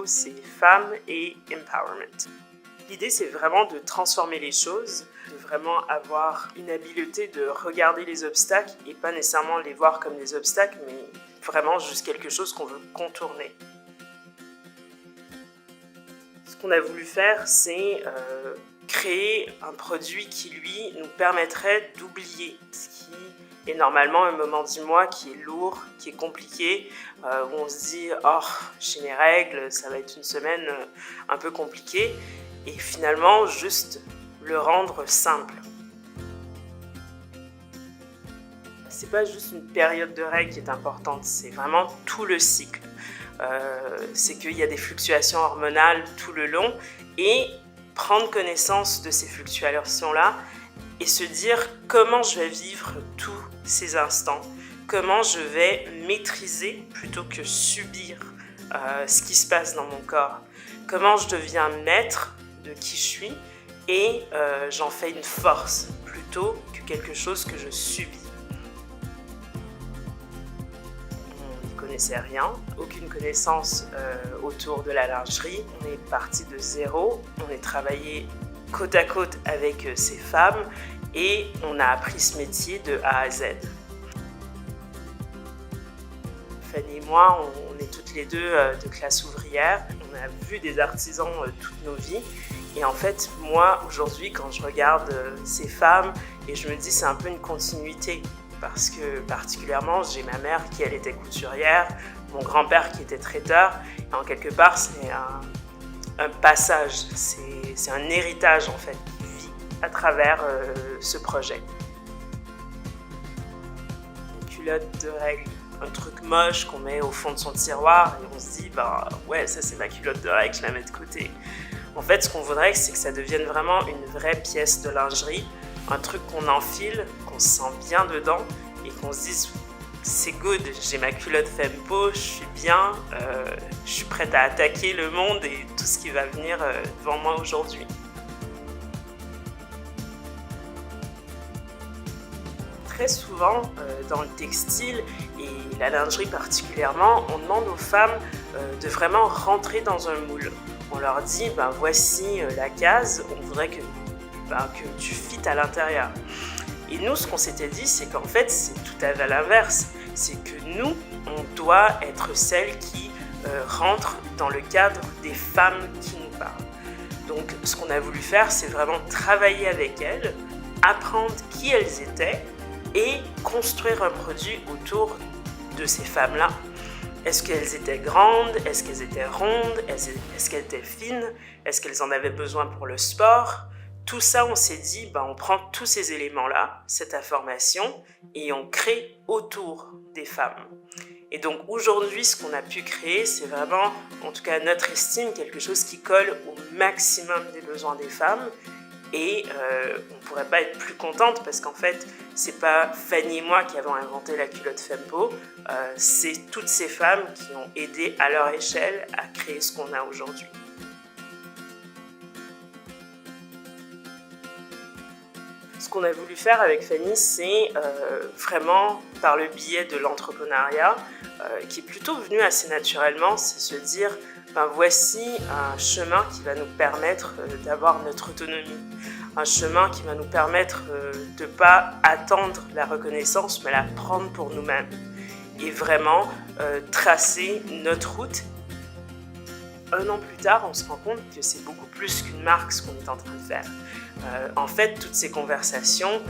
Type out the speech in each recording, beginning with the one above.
Fempo, c'est femmes et empowerment. L'idée, c'est vraiment de transformer les choses, de vraiment avoir une habileté de regarder les obstacles et pas nécessairement les voir comme des obstacles, mais vraiment juste quelque chose qu'on veut contourner. Ce qu'on a voulu faire, c'est créer un produit qui, lui, nous permettrait d'oublier ce qui est normalement un moment du mois qui est lourd, qui est compliqué, où on se dit « Oh, j'ai mes règles, ça va être une semaine un peu compliquée ». Et finalement, juste le rendre simple. C'est pas juste une période de règles qui est importante, c'est vraiment tout le cycle. C'est qu'il y a des fluctuations hormonales tout le long et prendre connaissance de ces fluctuations-là et se dire comment je vais vivre tous ces instants, comment je vais maîtriser plutôt que subir ce qui se passe dans mon corps, comment je deviens maître de qui je suis et j'en fais une force plutôt que quelque chose que je subis. On n'y connaissait rien, aucune connaissance autour de la lingerie. On est parti de zéro, on est travaillé côte à côte avec ces femmes et on a appris ce métier de A à Z. Fanny et moi, on est toutes les deux de classe ouvrière. On a vu des artisans toutes nos vies. Et en fait, moi, aujourd'hui, quand je regarde ces femmes, et je me dis c'est un peu une continuité. Parce que particulièrement, j'ai ma mère qui, elle, était couturière, mon grand-père qui était traiteur. Et en quelque part, c'est un passage, c'est un héritage, en fait, qui vit à travers ce projet. Une culotte de règles. Un truc moche qu'on met au fond de son tiroir et on se dit bah ouais, ça c'est ma culotte de règles, je la mets de côté. En fait, ce qu'on voudrait, c'est que ça devienne vraiment une vraie pièce de lingerie, un truc qu'on enfile, qu'on se sent bien dedans et qu'on se dise c'est good, j'ai ma culotte Fempo, je suis bien, je suis prête à attaquer le monde et tout ce qui va venir devant moi aujourd'hui. Très souvent, dans le textile et la lingerie particulièrement, on demande aux femmes de vraiment rentrer dans un moule. On leur dit, voici la case, on voudrait que tu fites à l'intérieur. Et nous, ce qu'on s'était dit, c'est qu'en fait, c'est tout à l'inverse. C'est que nous, on doit être celles qui rentrent dans le cadre des femmes qui nous parlent. Donc, ce qu'on a voulu faire, c'est vraiment travailler avec elles, apprendre qui elles étaient, et construire un produit autour de ces femmes-là. Est-ce qu'elles étaient grandes? Est-ce qu'elles étaient rondes? Est-ce qu'elles étaient fines? Est-ce qu'elles en avaient besoin pour le sport? Tout ça, on s'est dit, on prend tous ces éléments-là, cette information, et on crée autour des femmes. Et donc aujourd'hui, ce qu'on a pu créer, c'est vraiment, en tout cas à notre estime, quelque chose qui colle au maximum des besoins des femmes. Et on ne pourrait pas être plus contente parce qu'en fait, c'est pas Fanny et moi qui avons inventé la culotte Fempo, c'est toutes ces femmes qui ont aidé à leur échelle à créer ce qu'on a aujourd'hui. Ce qu'on a voulu faire avec Fanny, c'est vraiment par le biais de l'entrepreneuriat, qui est plutôt venu assez naturellement, c'est se dire voici un chemin qui va nous permettre d'avoir notre autonomie, un chemin qui va nous permettre de ne pas attendre la reconnaissance, mais la prendre pour nous-mêmes et vraiment tracer notre route. Un an plus tard, on se rend compte que c'est beaucoup plus qu'une marque ce qu'on est en train de faire. En fait, toutes ces conversations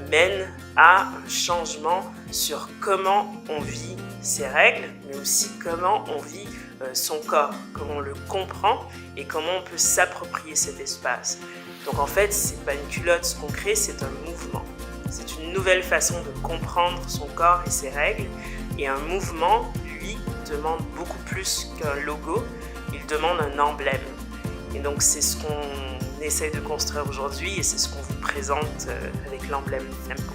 mènent à un changement sur comment on vit ses règles, mais aussi comment on vit son corps, comment on le comprend et comment on peut s'approprier cet espace. Donc en fait, c'est pas une culotte ce qu'on crée, c'est un mouvement. C'est une nouvelle façon de comprendre son corps et ses règles. Et un mouvement, lui, demande beaucoup plus qu'un logo, il demande un emblème. Et donc c'est ce qu'on essaie de construire aujourd'hui et c'est ce qu'on vous présente avec l'emblème Fempo.